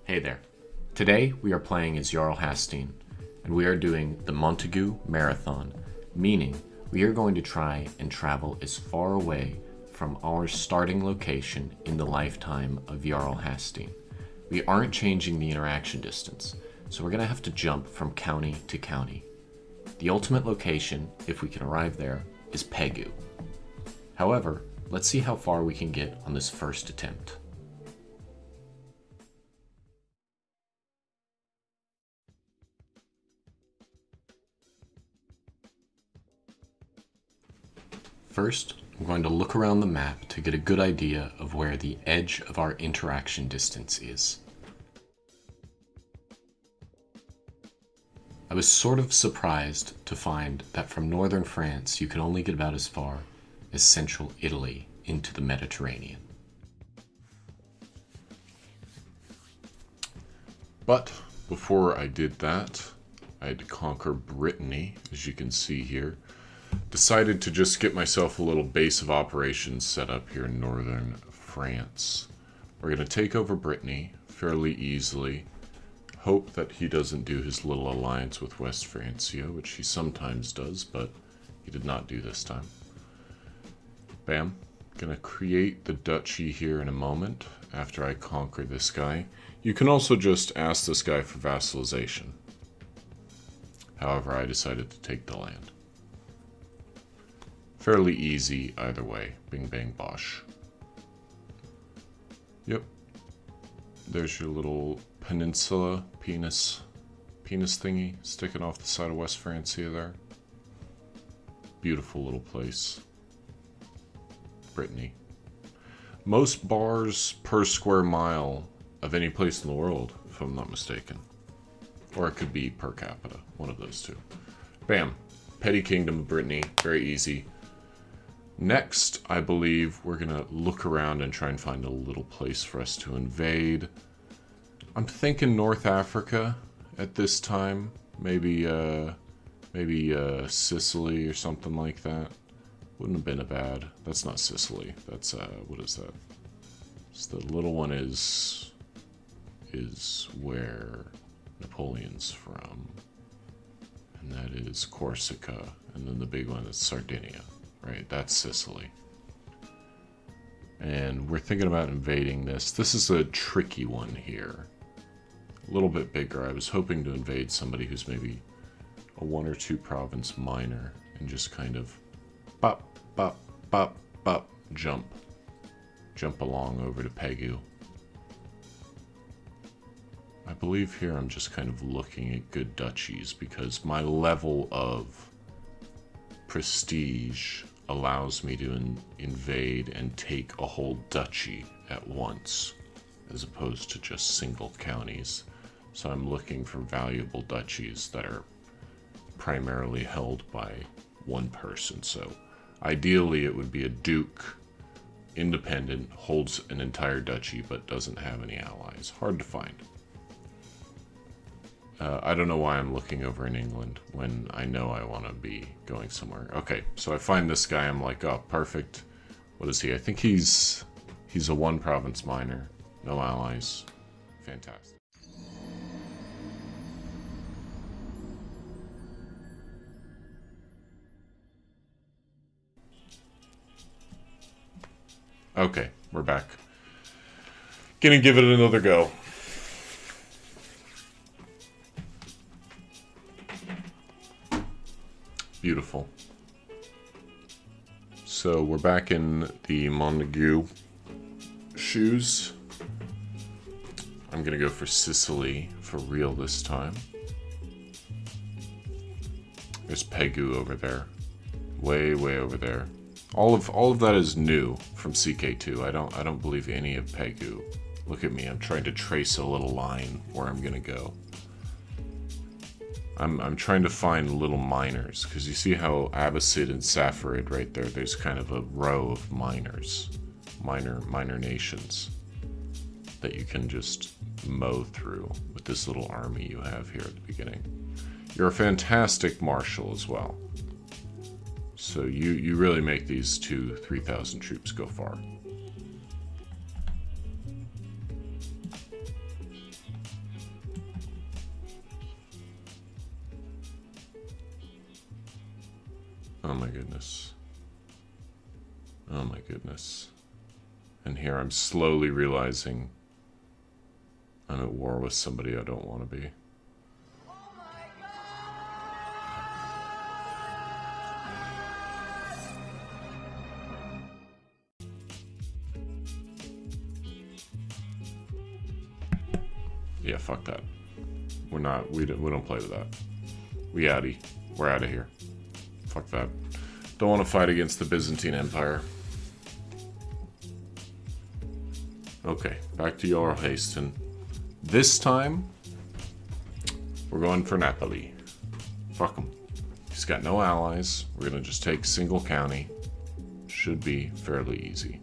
Hey there. Today we are playing as Jarl Hasteinn, and we are doing the Montaigu Marathon, meaning we are going to try and travel as far away from our starting location in the lifetime of Jarl Hasteinn. We aren't changing the interaction distance, so we're going to have to jump from county to county. The ultimate location, if we can arrive there, is Pegu. However, let's see how far we can get on this first attempt. First, I'm going to look around the map to get a good idea of where the edge of our interaction distance is. I was sort of surprised to find that from northern France you can only get about as far as central Italy into the Mediterranean. But before I did that, I had to conquer Brittany, as you can see here. Decided to just get myself a little base of operations set up here in northern France. We're going to take over Brittany fairly easily. Hope that he doesn't do his little alliance with West Francia, which he sometimes does, but he did not do this time. Bam. Gonna create the duchy here in a moment after I conquer this guy. You can also just ask this guy for vassalization. However, I decided to take the land. Fairly easy either way. Bing bang bosh. Yep. There's your little peninsula, penis thingy sticking off the side of West Francia there. Beautiful little place. Brittany. Most bars per square mile of any place in the world, if I'm not mistaken. Or it could be per capita, one of those two. Bam. Petty Kingdom of Brittany, very easy. Next, I believe we're going to look around and try and find a little place for us to invade. I'm thinking North Africa at this time. Maybe Sicily or something like that. Wouldn't have been a bad. That's not Sicily. That's, what is that? So the little one is where Napoleon's from. And that is Corsica. And then the big one is Sardinia. Right, that's Sicily. And we're thinking about invading this. This is a tricky one here. A little bit bigger. I was hoping to invade somebody who's maybe a 1 or 2 province minor and just kind of bop, bop, bop, bop, jump along over to Pegu. I believe here I'm just kind of looking at good duchies because my level of prestige allows me to invade and take a whole duchy at once, as opposed to just single counties. So I'm looking for valuable duchies that are primarily held by one person. So ideally it would be a duke, independent, holds an entire duchy but doesn't have any allies. Hard to find. I don't know why I'm looking over in England when I know I want to be going somewhere. Okay, so I find this guy, I'm like, oh, perfect. What is he? I think he's a 1 province minor. No allies. Fantastic. Okay, we're back. Gonna give it another go. Beautiful. So we're back in the Montaigu shoes. I'm gonna go for Sicily for real this time. There's Pegu over there. Way over there. All of that is new from CK2. I don't believe any of Pegu. Look at me, I'm trying to trace a little line where I'm gonna go. I'm trying to find little miners, because you see how Abbasid and Safarid right there, there's kind of a row of miners. Minor nations that you can just mow through with this little army you have here at the beginning. You're a fantastic marshal as well. So you really make these 2,000-3,000 troops go far. Oh my goodness. Oh my goodness. And here I'm slowly realizing I'm at war with somebody I don't want to be. Yeah, fuck that. We don't play with that. We're out of here. Fuck that. Don't want to fight against the Byzantine Empire. Okay, back to Jarl Hasteinn. This time, we're going for Napoli. Fuck him. He's got no allies. We're gonna just take single county. Should be fairly easy.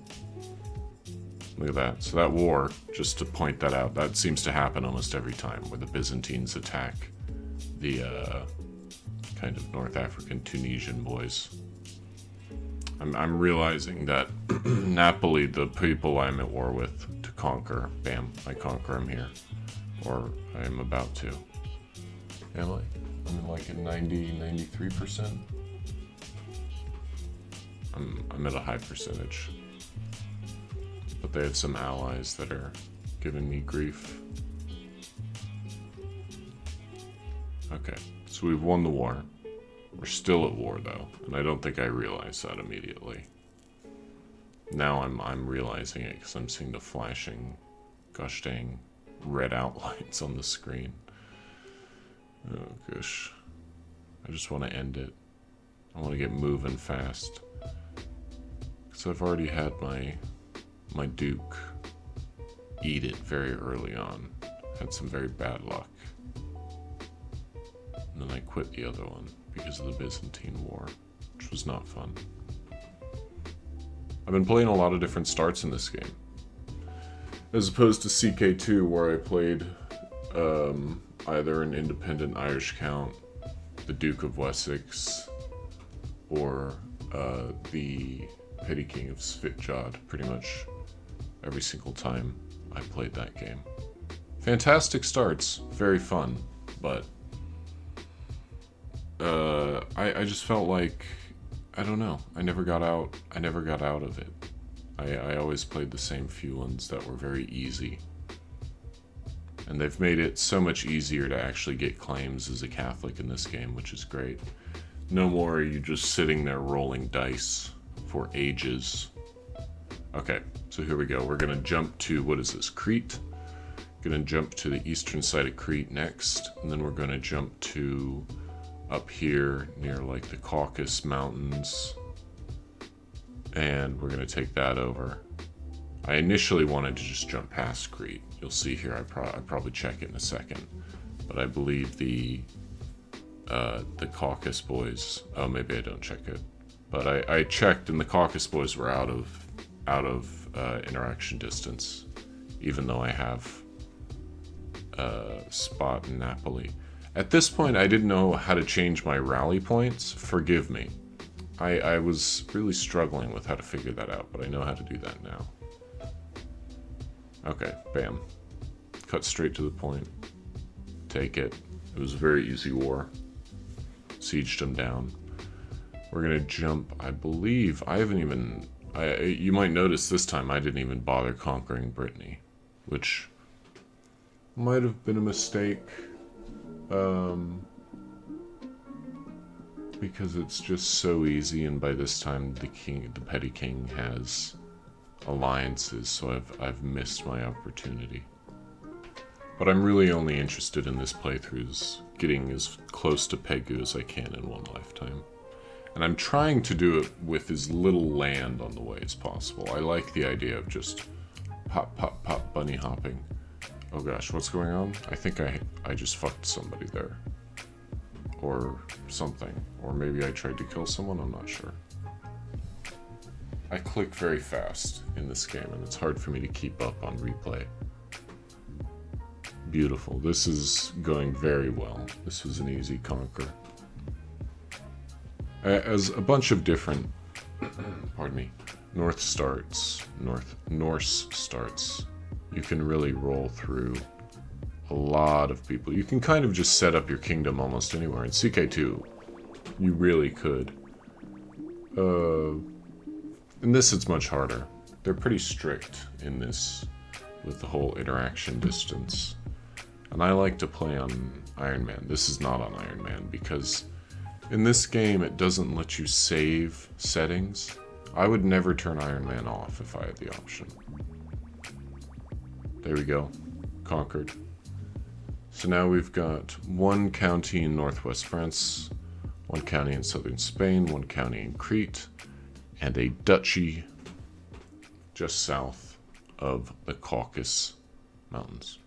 Look at that. So that war, just to point that out, that seems to happen almost every time, where the Byzantines attack the kind of North African Tunisian boys. I'm realizing that Napoli, the people I'm at war with, to conquer, bam, I conquer them here. Or I am about to. Am I? I'm in like a 93%. I'm at a high percentage. But they have some allies that are giving me grief. Okay, so we've won the war. We're still at war though, and I don't think I realized that immediately. Now I'm realizing it because I'm seeing the flashing, gosh dang, red outlines on the screen. Oh gosh. I just want to end it. I want to get moving fast. Because I've already had my Duke eat it very early on. Had some very bad luck. And then I quit the other one because of the Byzantine War, which was not fun. I've been playing a lot of different starts in this game. As opposed to CK2, where I played either an independent Irish Count, the Duke of Wessex, or the Petty King of Svitjod, pretty much every single time I played that game. Fantastic starts, very fun, but I just felt like, I don't know, I never got out of it. I always played the same few ones that were very easy. And they've made it so much easier to actually get claims as a Catholic in this game, which is great. No more are you just sitting there rolling dice for ages. Okay, so here we go. We're gonna jump to, what is this, Crete? Gonna jump to the eastern side of Crete next, and then we're gonna jump to up here near like the Caucasus Mountains, and we're gonna take that over. I initially wanted to just jump past Crete. You'll see here, I probably check it in a second, but I believe the Caucasus boys, oh maybe I don't check it, but I checked and the Caucasus boys were out of interaction distance, even though I have a spot in Napoli. At this point, I didn't know how to change my rally points. Forgive me. I was really struggling with how to figure that out, but I know how to do that now. Okay, bam. Cut straight to the point. Take it. It was a very easy war. Sieged them down. We're gonna jump, I believe, you might notice this time I didn't even bother conquering Brittany, which might have been a mistake. Because it's just so easy, and by this time the petty king has alliances, so I've missed my opportunity. But I'm really only interested in this playthrough is getting as close to Pegu as I can in one lifetime. And I'm trying to do it with as little land on the way as possible. I like the idea of just pop, pop, pop, bunny hopping. Oh gosh, what's going on? I think I just fucked somebody there. Or something. Or maybe I tried to kill someone, I'm not sure. I click very fast in this game, and it's hard for me to keep up on replay. Beautiful. This is going very well. This was an easy conquer. As a bunch of different, pardon me, Norse starts, you can really roll through a lot of people. You can kind of just set up your kingdom almost anywhere. In CK2, you really could In this, it's much harder. They're pretty strict in this with the whole interaction distance. And I like to play on Iron Man. This is not on Iron Man because in this game it doesn't let you save settings. I would never turn Iron Man off if I had the option. There we go. Conquered. So now we've got one county in northwest France, one county in southern Spain, one county in Crete, and a duchy just south of the Caucasus Mountains.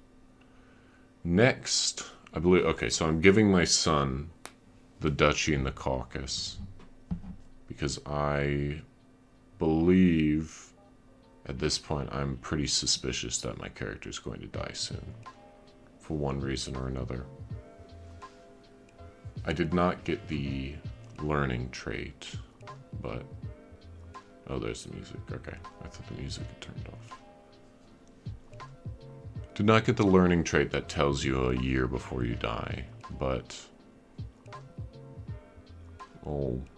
Next, I believe, okay, so I'm giving my son the duchy in the Caucasus because I believe at this point I'm pretty suspicious that my character is going to die soon for one reason or another. I did not get the learning trait, but oh, there's the music. Okay, I thought the music had turned off. Did not get the learning trait that tells you a year before you die, but old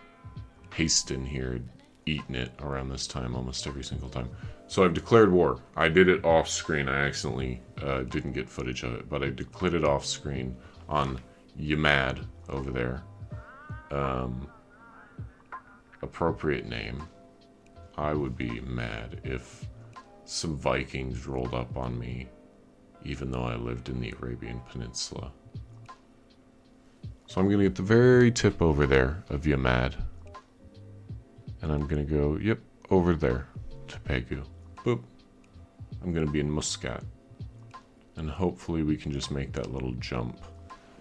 Hasteinn here eating it around this time almost every single time. So I've declared war. I did it off screen. I accidentally didn't get footage of it, but I declared it off screen on Yamad over there. Appropriate name. I would be mad if some Vikings rolled up on me even though I lived in the Arabian Peninsula. So I'm going to get the very tip over there of Yamad. And I'm going to go, yep, over there to Pegu. Boop. I'm going to be in Muscat. And hopefully we can just make that little jump.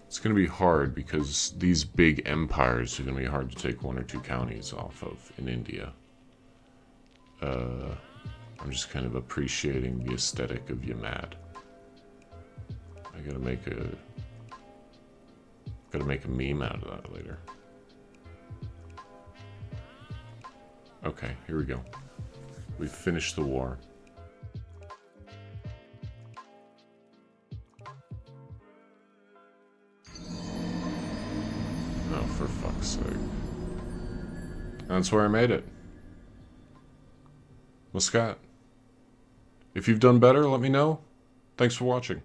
It's going to be hard because these big empires are going to be hard to take one or two counties off of in India. I'm just kind of appreciating the aesthetic of Yamad. I gotta make a meme out of that later. Okay, here we go. We've finished the war. Oh, for fuck's sake. That's where I made it. Muscat. If you've done better, let me know. Thanks for watching.